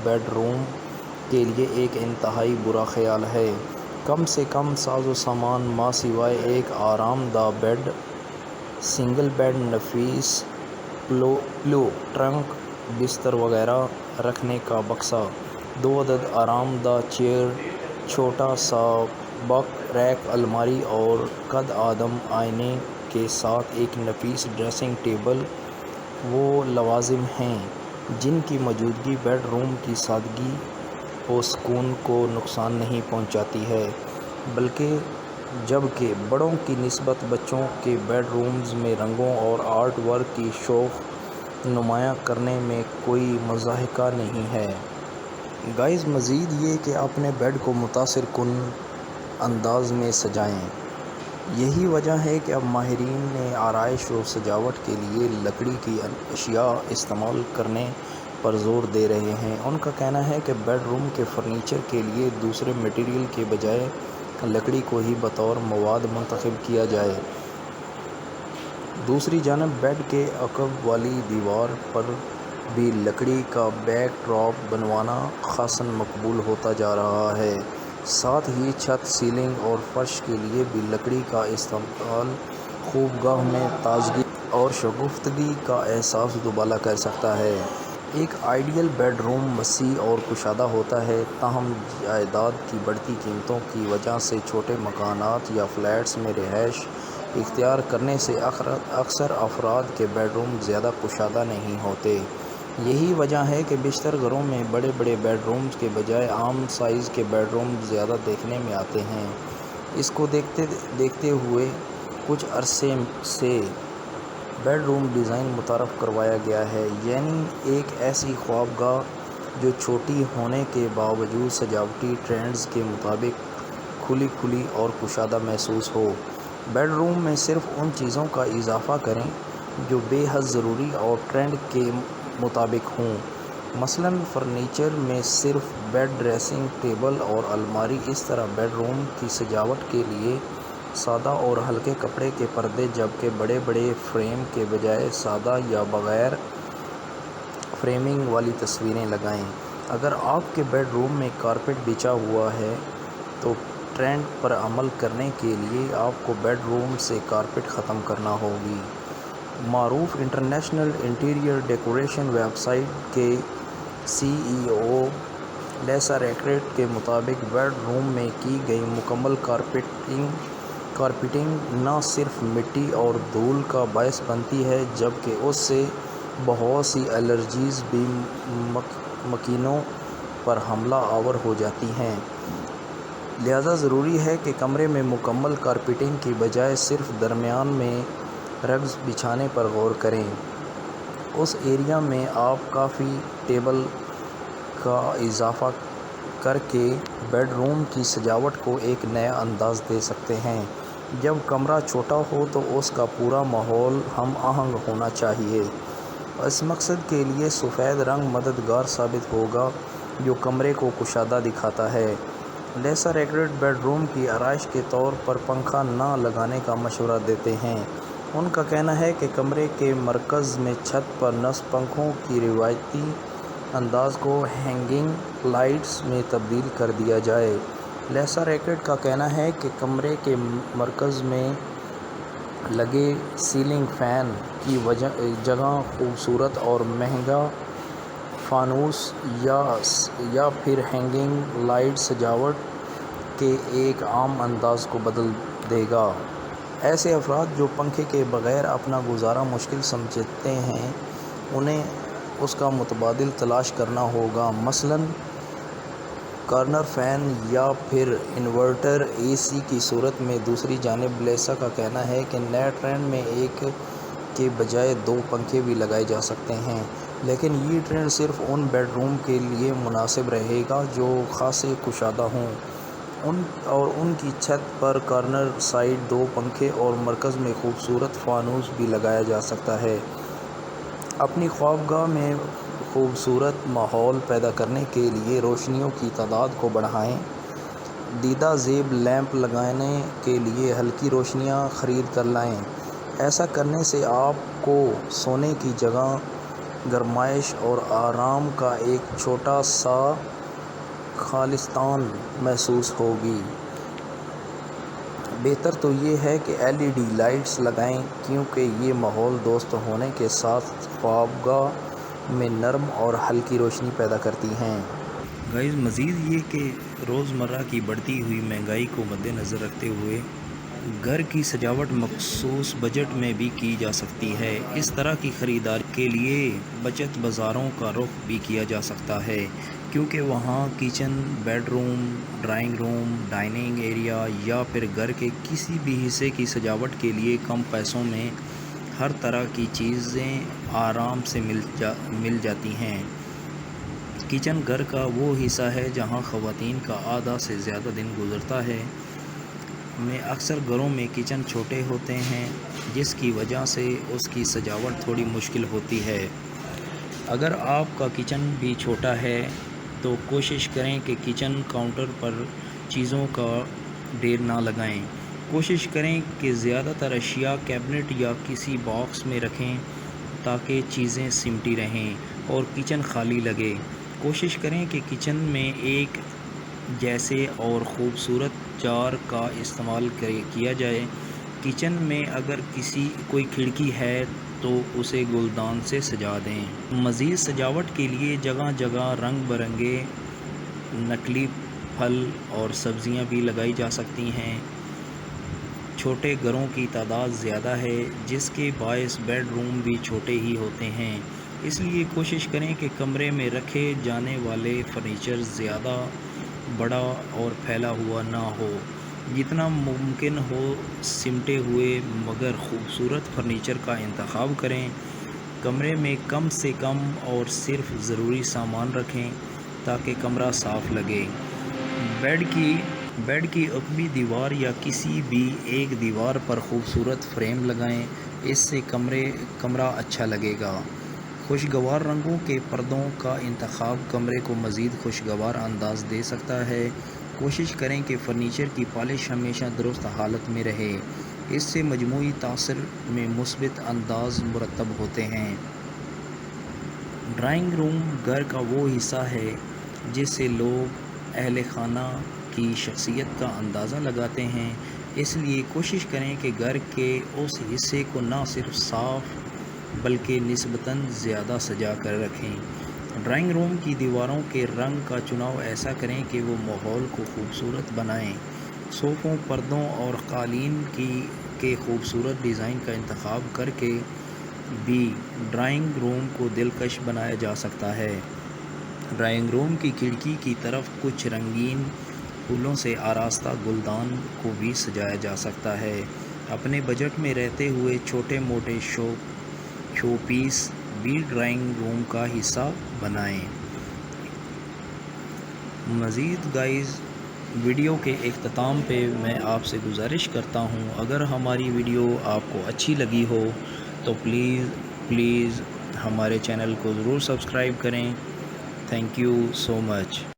Bed room کے لیے ایک انتہائی برا خیال ہے۔ کم سے کم ساز و سامان ماں سوائے ایک آرام دہ بیڈ، سنگل بیڈ، نفیس پلو، ٹرنک، بستر وغیرہ رکھنے کا بکسا، 2 عدد آرام دہ چیئر، چھوٹا سا بک ریک، الماری اور قد آدم آئینے کے ساتھ ایک نفیس ڈریسنگ ٹیبل وہ لوازم ہیں جن کی موجودگی بیڈ روم کی سادگی و سکون کو نقصان نہیں پہنچاتی ہے، جبکہ بڑوں کی نسبت بچوں کے بیڈ رومز میں رنگوں اور آرٹ ورک کی شوق نمایاں کرنے میں کوئی مضحکہ نہیں ہے۔ گائز مزید یہ کہ اپنے بیڈ کو متاثر کن انداز میں سجائیں۔ یہی وجہ ہے کہ اب ماہرین نے آرائش و سجاوٹ کے لیے لکڑی کی اشیاء استعمال کرنے پر زور دے رہے ہیں۔ ان کا کہنا ہے کہ بیڈ روم کے فرنیچر کے لیے دوسرے مٹیریل کے بجائے لکڑی کو ہی بطور مواد منتخب کیا جائے۔ دوسری جانب بیڈ کے عقب والی دیوار پر بھی لکڑی کا بیک ڈراپ بنوانا خاصاً مقبول ہوتا جا رہا ہے۔ ساتھ ہی چھت، سیلنگ اور فرش کے لیے بھی لکڑی کا استعمال خوابگاہ میں تازگی اور شگفتگی کا احساس دوبالا کر سکتا ہے۔ ایک آئیڈیل بیڈ روم وسیع اور کشادہ ہوتا ہے، تاہم جائیداد کی بڑھتی قیمتوں کی وجہ سے چھوٹے مکانات یا فلیٹس میں رہائش اختیار کرنے سے اکثر افراد کے بیڈ روم زیادہ کشادہ نہیں ہوتے۔ یہی وجہ ہے کہ بیشتر گھروں میں بڑے بڑے بیڈ رومز کے بجائے عام سائز کے بیڈ روم زیادہ دیکھنے میں آتے ہیں۔ اس کو دیکھتے ہوئے کچھ عرصے سے بیڈ روم ڈیزائن متعارف کروایا گیا ہے، یعنی ایک ایسی خوابگاہ جو چھوٹی ہونے کے باوجود سجاوٹی ٹرینڈز کے مطابق کھلی اور کشادہ محسوس ہو۔ بیڈ روم میں صرف ان چیزوں کا اضافہ کریں جو بے حد ضروری اور ٹرینڈ کے مطابق ہوں۔ مثلاً فرنیچر میں صرف بیڈ، ڈریسنگ ٹیبل اور الماری۔ اس طرح بیڈ روم کی سجاوٹ کے لیے سادہ اور ہلکے کپڑے کے پردے، جبکہ بڑے بڑے فریم کے بجائے سادہ یا بغیر فریمنگ والی تصویریں لگائیں۔ اگر آپ کے بیڈ روم میں کارپیٹ بچھا ہوا ہے تو ٹرینڈ پر عمل کرنے کے لیے آپ کو بیڈ روم سے کارپیٹ ختم کرنا ہوگی۔ معروف international interior decoration website کے CEO لیسا ریکارڈ کے مطابق بیڈ روم میں کی گئی مکمل کارپیٹنگ نہ صرف مٹی اور دھول کا باعث بنتی ہے جبکہ اس سے بہت سی الرجیز بھی مکینوں پر حملہ آور ہو جاتی ہیں۔ لہذا ضروری ہے کہ کمرے میں مکمل کارپیٹنگ کی بجائے صرف درمیان میں رگز بچھانے پر غور کریں۔ اس ایریا میں آپ کافی ٹیبل کا اضافہ کر کے بیڈ روم کی سجاوٹ کو ایک نیا انداز دے سکتے ہیں۔ جب کمرہ چھوٹا ہو تو اس کا پورا ماحول ہم آہنگ ہونا چاہیے۔ اس مقصد کے لیے سفید رنگ مددگار ثابت ہوگا جو کمرے کو کشادہ دکھاتا ہے۔ لیسا ریکارڈ بیڈ روم کی آرائش کے طور پر پنکھا نہ لگانے کا مشورہ دیتے ہیں۔ ان کا کہنا ہے کہ کمرے کے مرکز میں چھت پر نصب پنکھوں کی روایتی انداز کو ہینگنگ لائٹس میں تبدیل کر دیا جائے۔ لیسا ریکارڈ کا کہنا ہے کہ کمرے کے مرکز میں لگے سیلنگ فین کی جگہ خوبصورت اور مہنگا فانوس یا پھر ہینگنگ لائٹ سجاوٹ کے ایک عام انداز کو بدل دے گا۔ ایسے افراد جو پنکھے کے بغیر اپنا گزارا مشکل سمجھتے ہیں انہیں اس کا متبادل تلاش کرنا ہوگا، مثلاً کارنر فین یا پھر انورٹر AC کی صورت میں۔ دوسری جانب لیسا کا کہنا ہے کہ نئے ٹرینڈ میں ایک کے بجائے 2 پنکھے بھی لگائے جا سکتے ہیں، لیکن یہ ٹرینڈ صرف ان بیڈ روم کے لیے مناسب رہے گا جو خاصے کشادہ ہوں، اور ان کی چھت پر کارنر سائڈ 2 پنکھے اور مرکز میں خوبصورت فانوس بھی لگایا جا سکتا ہے۔ اپنی خوابگاہ میں خوبصورت ماحول پیدا کرنے کے لیے روشنیوں کی تعداد کو بڑھائیں۔ دیدہ زیب لیمپ لگانے کے لیے ہلکی روشنیاں خرید کر لائیں۔ ایسا کرنے سے آپ کو سونے کی جگہ گرمائش اور آرام کا ایک چھوٹا سا خالصتان محسوس ہوگی۔ بہتر تو یہ ہے کہ LED لائٹس لگائیں کیونکہ یہ ماحول دوست ہونے کے ساتھ خوابگاہ میں نرم اور ہلکی روشنی پیدا کرتی ہیں۔ گائز مزید یہ کہ روزمرہ کی بڑھتی ہوئی مہنگائی کو مد نظر رکھتے ہوئے گھر کی سجاوٹ مخصوص بجٹ میں بھی کی جا سکتی ہے۔ اس طرح کی خریداری کے لیے بچت بازاروں کا رخ بھی کیا جا سکتا ہے کیونکہ وہاں kitchen, bed room, drawing room, dining area یا پھر گھر کے کسی بھی حصے کی سجاوٹ کے لیے کم پیسوں میں ہر طرح کی چیزیں آرام سے مل جاتی ہیں۔ کچن گھر کا وہ حصہ ہے جہاں خواتین کا آدھا سے زیادہ دن گزرتا ہے۔ اکثر گھروں میں کچن چھوٹے ہوتے ہیں جس کی وجہ سے اس کی سجاوٹ تھوڑی مشکل ہوتی ہے۔ اگر آپ کا کچن بھی چھوٹا ہے تو کوشش کریں کہ کچن کاؤنٹر پر چیزوں کا ڈھیر نہ لگائیں۔ کوشش کریں کہ زیادہ تر اشیاء کیبنٹ یا کسی باکس میں رکھیں تاکہ چیزیں سمٹی رہیں اور کچن خالی لگے۔ کوشش کریں کہ کچن میں ایک جیسے اور خوبصورت جار کا استعمال کیا جائے۔ کچن میں اگر کوئی کھڑکی ہے تو اسے گلدان سے سجا دیں۔ مزید سجاوٹ کے لیے جگہ جگہ رنگ برنگے نقلی پھل اور سبزیاں بھی لگائی جا سکتی ہیں۔ چھوٹے گھروں کی تعداد زیادہ ہے جس کے باعث بیڈ روم بھی چھوٹے ہی ہوتے ہیں، اس لیے کوشش کریں کہ کمرے میں رکھے جانے والے فرنیچر زیادہ بڑا اور پھیلا ہوا نہ ہو۔ جتنا ممکن ہو سمٹے ہوئے مگر خوبصورت فرنیچر کا انتخاب کریں۔ کمرے میں کم سے کم اور صرف ضروری سامان رکھیں تاکہ کمرہ صاف لگے۔ بیڈ کی عقبی دیوار یا کسی بھی ایک دیوار پر خوبصورت فریم لگائیں، اس سے کمرہ اچھا لگے گا۔ خوشگوار رنگوں کے پردوں کا انتخاب کمرے کو مزید خوشگوار انداز دے سکتا ہے۔ کوشش کریں کہ فرنیچر کی پالش ہمیشہ درست حالت میں رہے، اس سے مجموعی تاثر میں مثبت انداز مرتب ہوتے ہیں۔ ڈرائنگ روم گھر کا وہ حصہ ہے جس سے لوگ اہل خانہ کی شخصیت کا اندازہ لگاتے ہیں، اس لیے کوشش کریں کہ گھر کے اس حصے کو نہ صرف صاف بلکہ نسبتاً زیادہ سجا کر رکھیں۔ ڈرائنگ روم کی دیواروں کے رنگ کا چناؤ ایسا کریں کہ وہ ماحول کو خوبصورت بنائیں۔ صوفوں، پردوں اور قالین کے خوبصورت ڈیزائن کا انتخاب کر کے بھی ڈرائنگ روم کو دلکش بنایا جا سکتا ہے۔ ڈرائنگ روم کی کھڑکی کی طرف کچھ رنگین پھولوں سے آراستہ گلدان کو بھی سجایا جا سکتا ہے۔ اپنے بجٹ میں رہتے ہوئے چھوٹے موٹے شو پیس بھی ڈرائنگ روم کا حصہ بنائیں۔ مزید گائز ویڈیو کے اختتام پہ میں آپ سے گزارش کرتا ہوں، اگر ہماری ویڈیو آپ کو اچھی لگی ہو تو پلیز ہمارے چینل کو ضرور سبسکرائب کریں۔ Thank you so much.